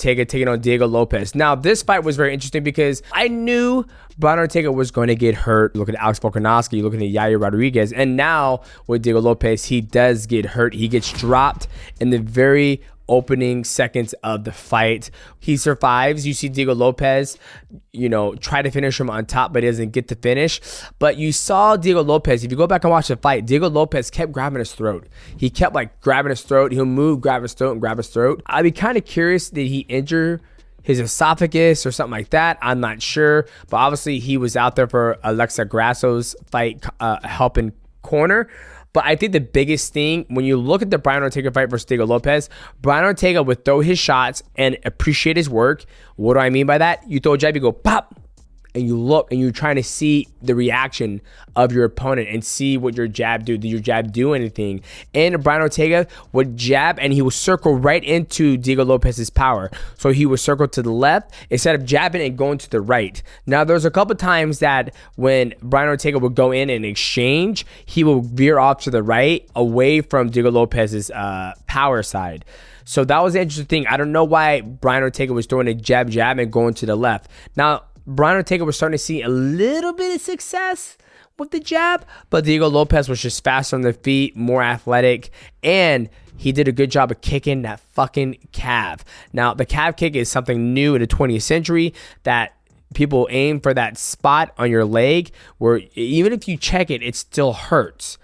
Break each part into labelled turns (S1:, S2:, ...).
S1: Ortega taking on Diego Lopez. Now, this fight was very interesting because I knew Brian Ortega was going to get hurt. Looking at Alex Volkanovski, looking at Yair Rodriguez, and now with Diego Lopez, he does get hurt. He gets dropped in the very opening seconds of the fight. He survives. You see Diego Lopez, try to finish him on top, but he doesn't get the finish. But you saw Diego Lopez, if you go back and watch the fight, Diego Lopez kept grabbing his throat. He kept grabbing his throat. He'll move, grab his throat, and grab his throat. I'd be kind of curious, did he injure his esophagus or something like that? I'm not sure. But obviously he was out there for Alexa Grasso's fight, helping corner. But I think the biggest thing, when you look at the Brian Ortega fight versus Diego Lopez, Brian Ortega would throw his shots and appreciate his work. What do I mean by that? You throw a jab, you go pop, and you look, and you're trying to see the reaction of your opponent and see what your jab do. Did your jab do anything? And Brian Ortega would jab, and he would circle right into Diego Lopez's power. So he would circle to the left instead of jabbing and going to the right. Now, there's a couple times that when Brian Ortega would go in and exchange, he will veer off to the right, away from Diego Lopez's power side. So that was the interesting thing. I don't know why Brian Ortega was throwing a jab and going to the left. Now, Brian Ortega was starting to see a little bit of success with the jab, but Diego Lopez was just faster on the feet, more athletic, and he did a good job of kicking that fucking calf. Now, the calf kick is something new in the 20th century that people aim for that spot on your leg where even if you check it, it still hurts.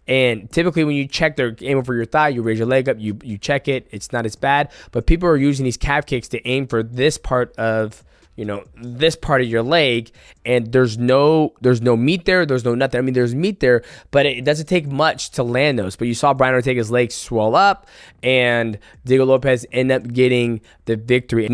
S1: And typically when you check, they're aiming for your thigh, you raise your leg up, you check it, it's not as bad. But people are using these calf kicks to aim for this part of this part of your leg, and there's no meat there, there's no nothing. I mean, there's meat there, but it doesn't take much to land those. But you saw Brian Ortega's legs swell up, and Diego Lopez end up getting the victory.